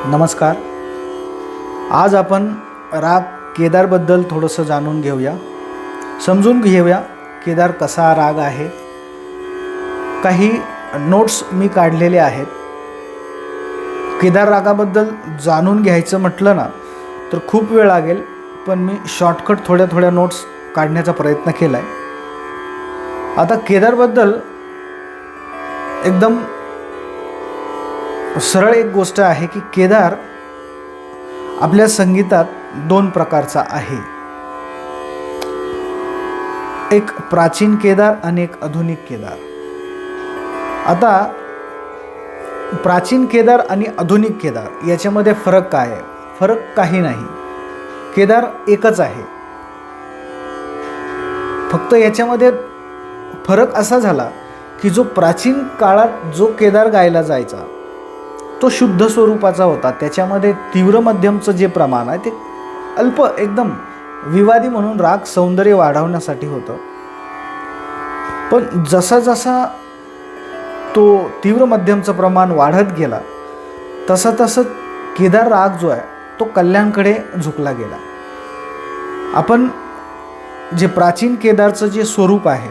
नमस्कार. आज आपण राग केदारबद्दल थोडंसं जाणून घेऊया, समजून घेऊया केदार कसा राग आहे. काही नोट्स मी काढलेले आहेत. केदार रागाबद्दल जाणून घ्यायचं म्हटलं ना तर खूप वेळ लागेल, पण मी शॉर्टकट थोड्या नोट्स काढण्याचा प्रयत्न केला आहे. आता केदारबद्दल एकदम सरळ एक गोष्ट आहे की केदार आपल्या संगीतात दोन प्रकारचा आहे. एक प्राचीन केदार आणि एक आधुनिक केदार. आता प्राचीन केदार आणि आधुनिक केदार याच्यामध्ये फरक काय आहे? फरक काही नाही. केदार एकच आहे. फक्त याच्यामध्ये फरक असा झाला की जो प्राचीन काळात जो केदार गायला जायचा तो शुद्ध स्वरूपाचा होता. त्याच्यामध्ये तीव्र मध्यमचं जे प्रमाण आहे ते अल्प, एकदम विवादी म्हणून राग सौंदर्य वाढवण्यासाठी होतं. पण जसा जसा तो तीव्र मध्यमचं प्रमाण वाढत गेला तसा केदार राग जो आहे तो कल्याणकडे झुकला गेला. आपण जे प्राचीन केदारचं जे स्वरूप आहे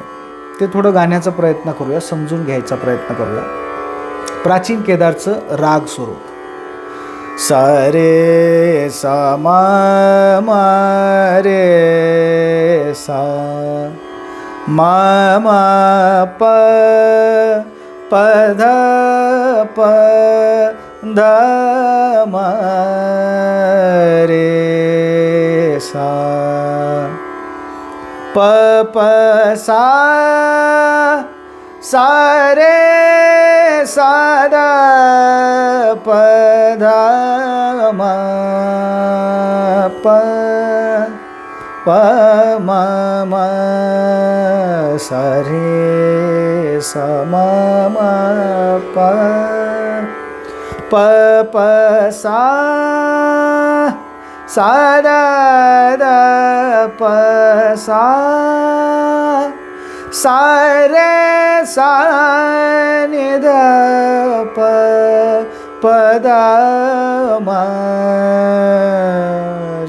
ते थोडं गाण्याचा प्रयत्न करूया, समजून घ्यायचा प्रयत्न करूया. प्राचीन केदारचं राग स्वरूप सा रे सा मा रे सा मा प ध प ध मा रे सा प सा सा रे सा द प ध म प म सा रे सा म प सा सा द प सा सा रे सा नि ध प ध म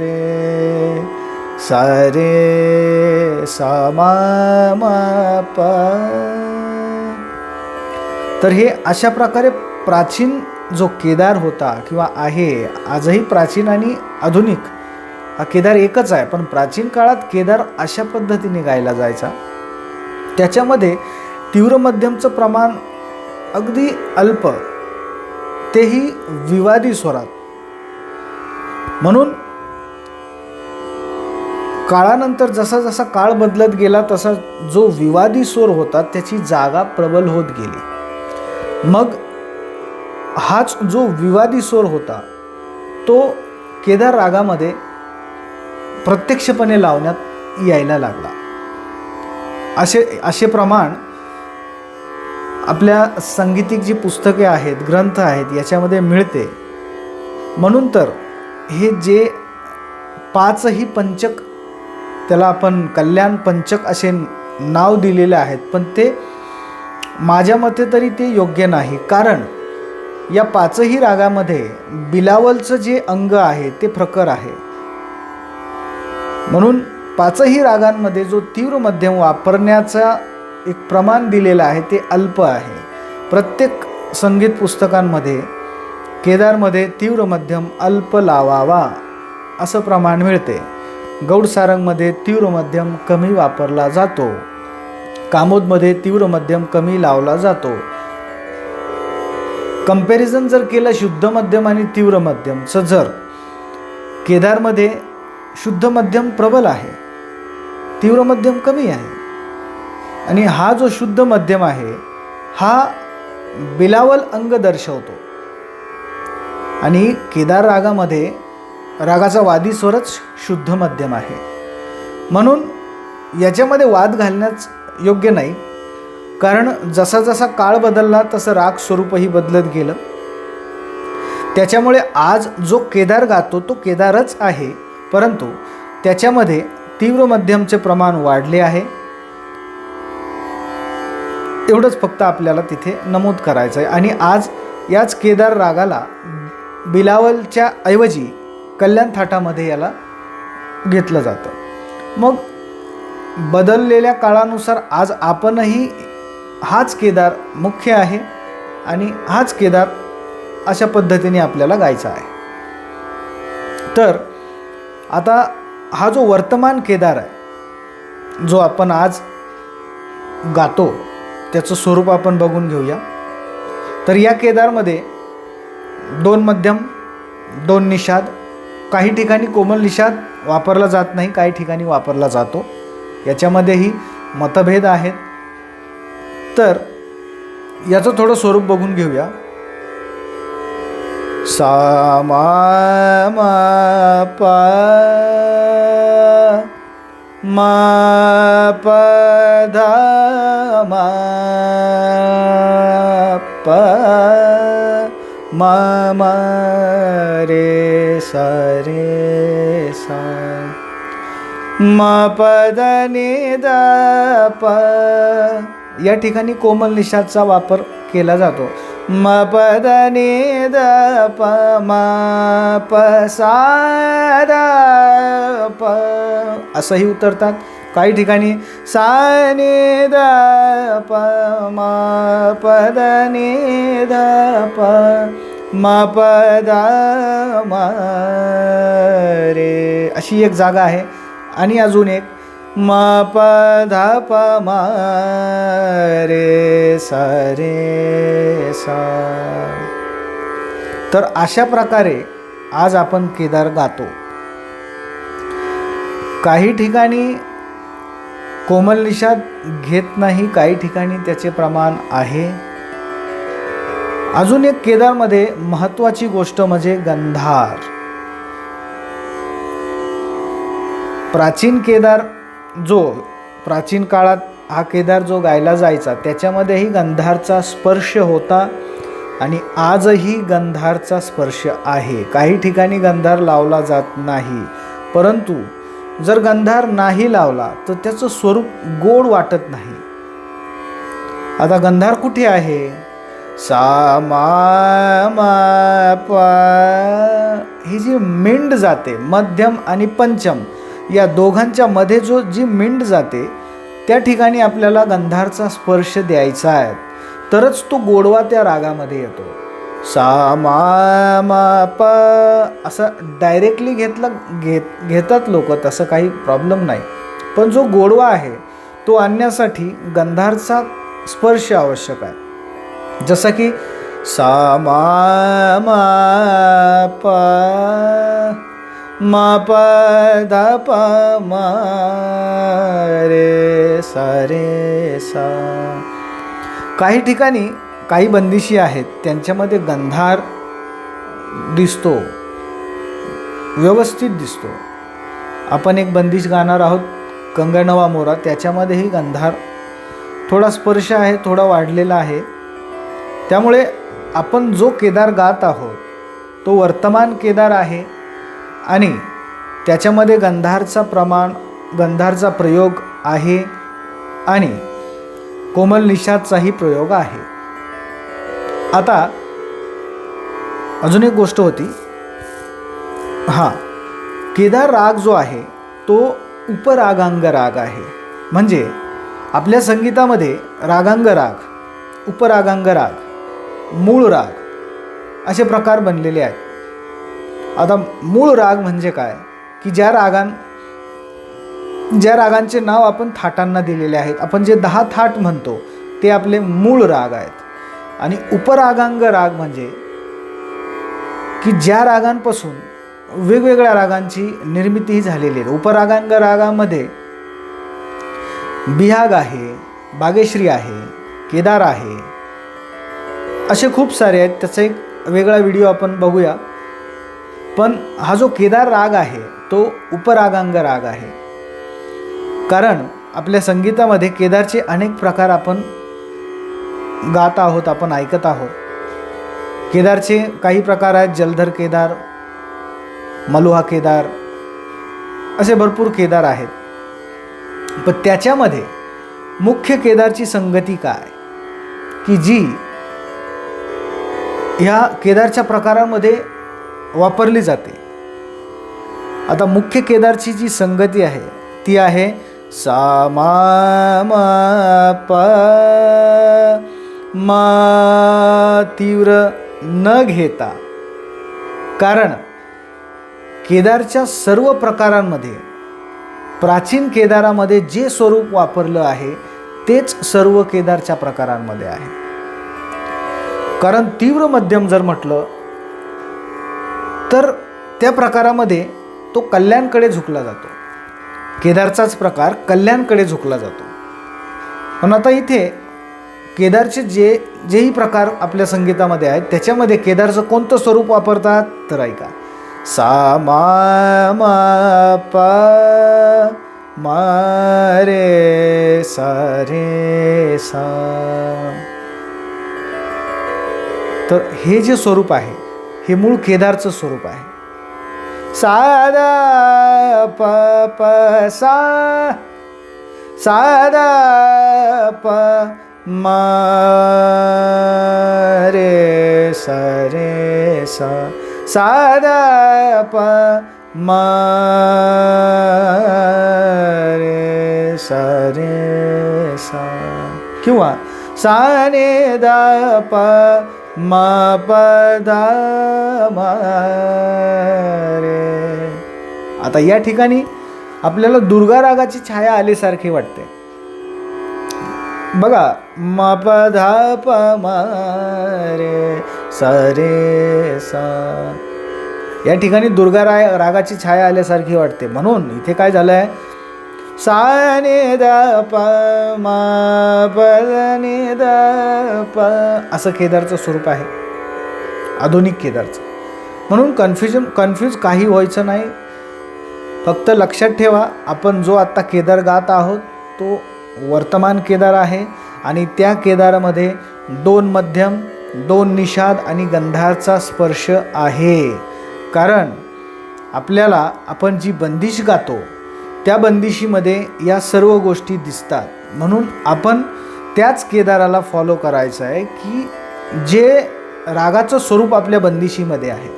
रे सा रे सा म प. तर हे अशा प्रकारे प्राचीन जो केदार होता किंवा आहे, आजही प्राचीन आणि आधुनिक हा केदार एकच आहे. पण प्राचीन काळात केदार अशा पद्धतीने गायला जायचा. त्याच्यामध्ये तीव्र मध्यमचं प्रमाण अगदी अल्प, तेही विवादी स्वरात. म्हणून काळानंतर जसा जसा काळ बदलत गेला तसा जो विवादी स्वर होता त्याची जागा प्रबल होत गेली. मग हाच जो विवादी स्वर होता तो केदार रागामध्ये प्रत्यक्षपणे लावण्यात यायला लागला. असे प्रमाण आपल्या सांगीतिक जी पुस्तके आहेत, ग्रंथ आहेत याच्यामध्ये मिळते. म्हणून तर हे जे पाचही पंचक, त्याला आपण कल्याण पंचक असे नाव दिलेले आहेत, पण ते माझ्या मते तरी ते योग्य नाही. कारण या पाचही रागामध्ये बिलावलचं जे अंग आहे ते प्रखर आहे. म्हणून पाचही रागांमध्ये जो तीव्र मध्यम वापरण्याचा एक प्रमाण दिलेलं आहे ते अल्प आहे. प्रत्येक संगीत पुस्तकांमध्ये केदारमध्ये तीव्र मध्यम अल्प लावावा असं प्रमाण मिळते. गौड सारंगमध्ये तीव्र मध्यम कमी वापरला जातो. कामोदमध्ये तीव्र मध्यम कमी लावला जातो. कंपॅरिझन जर केलं शुद्ध मध्यम आणि तीव्र मध्यमचं, जर केदारमध्ये शुद्ध मध्यम प्रबल आहे, तीव्र मध्यम कमी आहे. आणि हा जो शुद्ध मध्यम आहे हा बिलावल अंग दर्शवतो. आणि केदार रागामध्ये रागाचा वादी स्वरच शुद्ध मध्यम आहे. म्हणून याच्यामध्ये वाद घालण्याच योग्य नाही. कारण जसा जसा काळ बदलला तसं राग स्वरूपही बदलत गेलं. त्याच्यामुळे आज जो केदार गातो तो केदारच आहे, परंतु त्याच्यामध्ये तीव्र मध्यमचे प्रमाण वाढले आहे. एवढंच फक्त आपल्याला तिथे नमूद करायचं आहे. आणि आज याच केदार रागाला बिलावलच्या ऐवजी कल्याण थाटामध्ये याला घेतलं जातं। मग बदललेल्या काळानुसार आज आपणही हाच केदार मुख्य आहे आणि हाच केदार अशा पद्धतीने आपल्याला गायचा आहे। तर आता हा जो वर्तमान केदार आहे जो आपण आज गातो त्याचं स्वरूप आपण बघून घेऊया। तर या केदारमध्ये 2 मध्यम 2 निषाद, काही ठिकाणी कोमल निषाद वापरला जात नाही, काही ठिकाणी वापरला जातो, याच्यामध्येही मतभेद आहेत। तर याचं थोडं स्वरूप बघून घेऊया। सा मा मा पा मा प धा मा प मा मा रे सा रे सा मा प ध नि ध प। या ठिकाणी कोमल निषादचा वापर केला जातो। म प ध नि ध प मा प सा ध प असंही उतरतात। काही ठिकाणी सा नि ध प मा प ध नि ध प मा प ध मा रे अशी एक जागा आहे। आणि अजून एक म प ध प मा रे सा रे सा। तर अशा प्रकारे आज आपण केदार गातो। काही ठिकाणी कोमल निषाद घेत नाही, काही ठिकाणी त्याचे प्रमाण आहे। अजून एक केदारमध्ये महत्त्वाची गोष्ट म्हणजे गंधार। प्राचीन केदार जो प्राचीन काळात हा केदार जो गायला जायचा त्याच्यामध्येही गंधारचा स्पर्श होता आणि आजही गंधारचा स्पर्श आहे। काही ठिकाणी गंधार लावला जात नाही, परंतु जर गंधार नाही लावला तर त्याचं स्वरूप गोड वाटत नाही। आता गंधार कुठे आहे? सा मा मा प ही जी मिंड जाते मध्यम आणि पंचम या दोघांच्या मध्ये जी मिंड जाते त्या ठिकाणी आपल्याला गंधारचा स्पर्श द्यायचा आहे, तरच तो गोडवा त्या रागामध्ये येतो। सा मा मा प असं डायरेक्टली घेतात लोक, तसं काही प्रॉब्लेम नाही, पण जो गोडवा आहे तो आणण्यासाठी गंधारचा स्पर्श आवश्यक आहे। जसं की सा मा मा प मा प ध प मा रे सा रे सा। काही ठिकाणी काही बंदिशी आहेत त्यांच्यामध्ये गंधार दिसतो, व्यवस्थित दिसतो। आपण एक बंदिश गाणार आहोत कंगनवा मोरा, त्याच्यामध्येही गंधार थोडा स्पर्श आहे, थोडा वाढलेला आहे। त्यामुळे आपण जो केदार गात आहोत तो वर्तमान केदार आहे आणि त्याच्यामध्ये गंधारचा प्रयोग आहे आणि कोमल निषादचाही प्रयोग आहे। आता अजून एक गोष्ट होती, केदार राग जो आहे तो उपरागांग राग आहे। म्हणजे आपल्या संगीतामध्ये रागांग राग, उपरागांग राग, मूळ राग असे प्रकार बनलेले आहेत। आता मूळ राग म्हणजे काय की ज्या रागांचे नाव आपण थाटांना दिलेले आहेत, आपण जे 10 थाट म्हणतो ते आपले मूळ राग आहेत। आणि उपरागांग राग म्हणजे की ज्या रागांपासून वेगवेगळ्या रागांची निर्मिती झालेली आहे। उपरागांग रागामध्ये बिहाग आहे, बागेश्री आहे, केदार आहे, असे खूप सारे आहेत। त्याचा एक वेगळा व्हिडिओ आपण बघूया। पण हा जो केदार राग आहे तो उपरागांग राग आहे, कारण आपल्या संगीतामध्ये केदारचे अनेक प्रकार आपण गात आहोत, आपण ऐकत आहोत। केदारचे काही प्रकार आहेत, जलधर केदार, मलोहा केदार, असे भरपूर केदार आहेत। पण त्याच्यामध्ये मुख्य केदारची संगती काय की जी ह्या केदारच्या प्रकारांमध्ये वापरली जाते. आता मुख्य केदारची जी संगती आहे ती आहे सा मा मा प मा तीव्र न घेता. कारण केदारच्या सर्व प्रकारांमध्ये प्राचीन केदारामध्ये जे स्वरूप वापरलं आहे तेच सर्व केदारच्या प्रकारांमध्ये आहे. कारण तीव्र मध्यम जर म्हटलं तर त्या प्रकारामध्ये तो कल्याणकडे झुकला जातो. केदारचाच प्रकार कल्याणकडे झुकला जातो. पण आता इथे केदारचे जेही प्रकार आपल्या संगीतामध्ये आहेत त्याच्यामध्ये केदारचं कोणतं स्वरूप वापरतात तर ऐका. सा मा मा प मा रे सा रे सा. तर हे जे स्वरूप आहे हे मूळ केदारचं स्वरूप आहे. सा दा प प सा सा दा प मा रे सा रे सा सा दा प मा रे सा रे सा किंवा सा ने दा प मा प दा मा रे. आता या ठिकाणी आपल्याला दुर्गा रागाची छाया आल्यासारखी वाटते बघा. मा प धा प मा रे सा रे सा. या ठिकाणी दुर्गा रागाची छाया आल्यासारखी वाटते. म्हणून इथे काय झालं आहे सा ने दा प मा प ने दा प असं केदारचं स्वरूप आहे आधुनिक केदारचं. म्हणून कन्फ्यूज काही व्हायचं नाही. फक्त लक्षात ठेवा आपण जो आत्ता केदार गात आहोत तो वर्तमान केदार आहे आणि त्या केदारामध्ये 2 मध्यम 2 निषाद आणि गंधाचा स्पर्श आहे. कारण आपल्याला आपण जी बंदिश गातो त्या बंदिशीमध्ये या सर्व गोष्टी दिसतात. म्हणून आपण त्याच केदाराला फॉलो करायचं आहे की जे रागाचं स्वरूप आपल्या बंदिशीमध्ये आहे.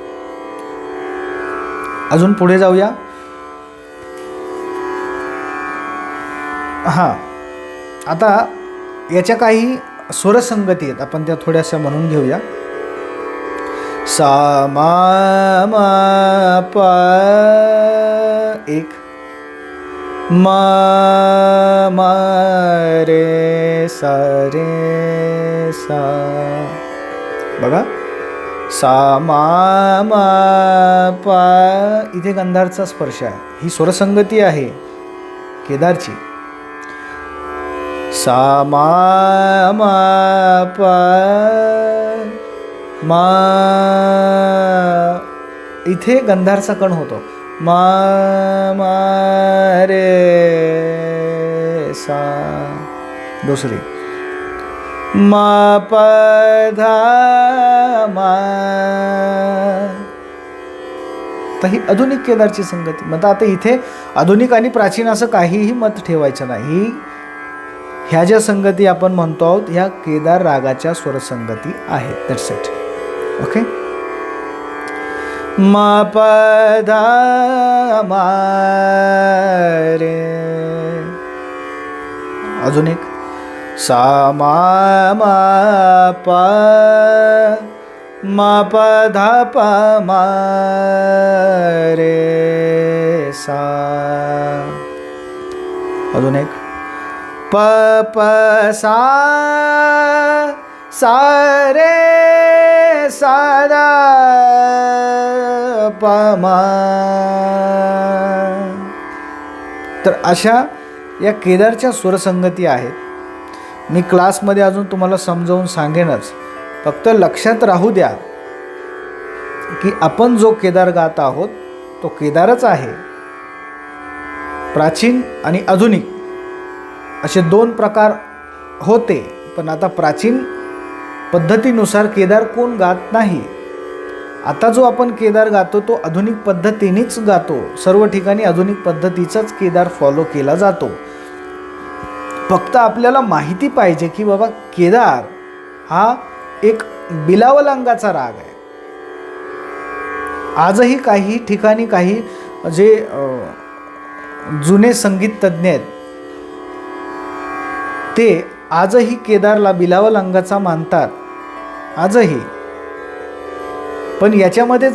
अजून पुढे जाऊया. हां, आता याच्या काही स्वरसंगती आहेत आपण त्या थोड्याशा म्हणून घेऊया. सा मा मा प एक मा मा रे सा रे सा. बघा सा मा मा प इथे गंधारचा स्पर्श आहे. ही स्वरसंगती आहे केदारची. सा मा मा प मा इथे गंधारचा कण होतो. मा मा रे सा. दुसरी मा प धा मा. तर ही आधुनिक केदारची संगती. मग आता इथे आधुनिक आणि प्राचीन असं काहीही मत ठेवायचं नाही. ह्या ज्या संगती आपण म्हणतो आहोत ह्या केदार रागाच्या स्वरसंगती आहेत. That's it. ओके. मा प धा मा रे. अजून एक सा मा मा प मा प धा प मा रे सा. अजून एक प प सा सा रे सा दा प मा. तर अशा या केदारच्या स्वरसंगती आहेत. मी क्लासमध्ये अजून तुम्हाला समजावून सांगेनच. फक्त लक्षात राहू द्या की आपण जो केदार गात आहोत तो केदारच आहे. प्राचीन आणि आधुनिक असे 2 प्रकार होते. पण आता प्राचीन पद्धतीनुसार केदार कोण गात नाही. आता जो आपण केदार गातो तो आधुनिक पद्धतीनेच गातो. सर्व ठिकाणी आधुनिक पद्धतीचाच केदार फॉलो केला जातो. फक्त आपल्याला माहिती पाहिजे की बाबा केदार हा एक बिलावल अंगाचा राग आहे आजही काही ठिकाणी काही जे जुने संगीत तज्ज्ञ आहेत ते आजही केदारला बिलावल अंगाचा मानतात, आजही. पण याच्यामध्ये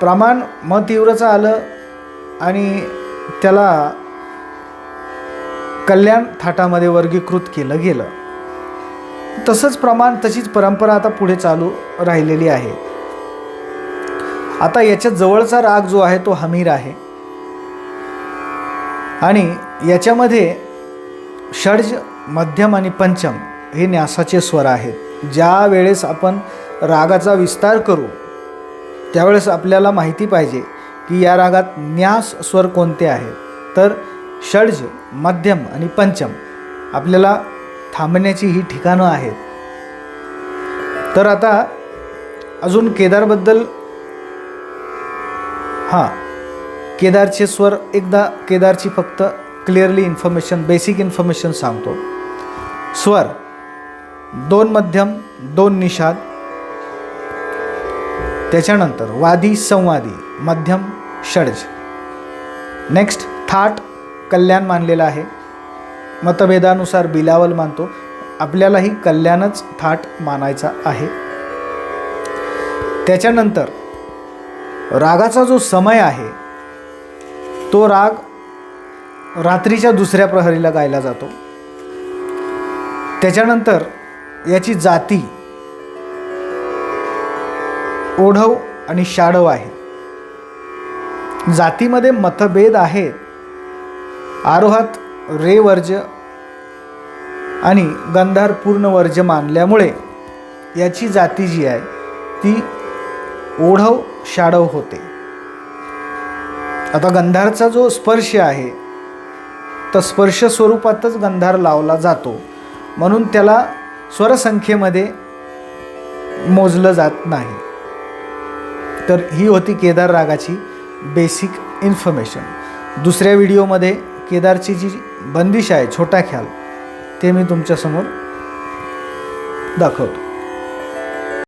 प्रमाण म तीव्रचं आलं आणि त्याला कल्याण थाटामध्ये वर्गीकृत केलं गेलं. तसंच प्रमाण, तशीच परंपरा आता पुढे चालू राहिलेली आहे. आता याच्या जवळचा राग जो आहे तो हमीर आहे आणि याच्यामध्ये षड्ज, मध्यम आणि पंचम हे न्यासाचे स्वर आहेत. ज्या वेळेस आपण रागाचा विस्तार करू त्यावेळेस आपल्याला माहिती पाहिजे की या रागात न्यास स्वर कोणते आहेत. तर षड्ज, मध्यम आणि पंचम आपल्याला थांबण्याची ही ठिकाणं आहेत. तर आता अजून केदारबद्दल, केदारचे स्वर एकदा, केदारची फक्त क्लिअरली इन्फॉर्मेशन, बेसिक इन्फॉर्मेशन सांगतो. स्वर 2 मध्यम, 2 निषाद, त्याच्यानंतर वादी, संवादी, मध्यम, षड्ज. नेक्स्ट थाट कल्याण मानलेला आहे. मतभेदानुसार बिलावल मानतो, आपल्यालाही कल्याणच थाट मानायचा आहे. त्याच्यानंतर रागाचा जो समय आहे तो राग रात्रीच्या 2ऱ्या प्रहरीला गायला जातो. त्याच्यानंतर याची जाती ओढव आणि शाडव आहे. जातीमध्ये मतभेद आहेत. आरोहात रे वर्ज आणि गंधार पूर्ण वर्ज मानल्यामुळे याची जाती जी आहे ती ओढव शाडव होते. आता गंधारचा जो स्पर्श आहे तर स्पर्श स्वरूपातच गंधार लावला जातो, म्हणून त्याला स्वरसंख्येमध्ये मोजलं जात नाही. तर ही होती केदार रागाची बेसिक इन्फॉर्मेशन. दुसऱ्या व्हिडिओमध्ये केदारची जी बंदिश आहे, छोटा ख्याल, ते मी तुमच्यासमोर दाखवतो.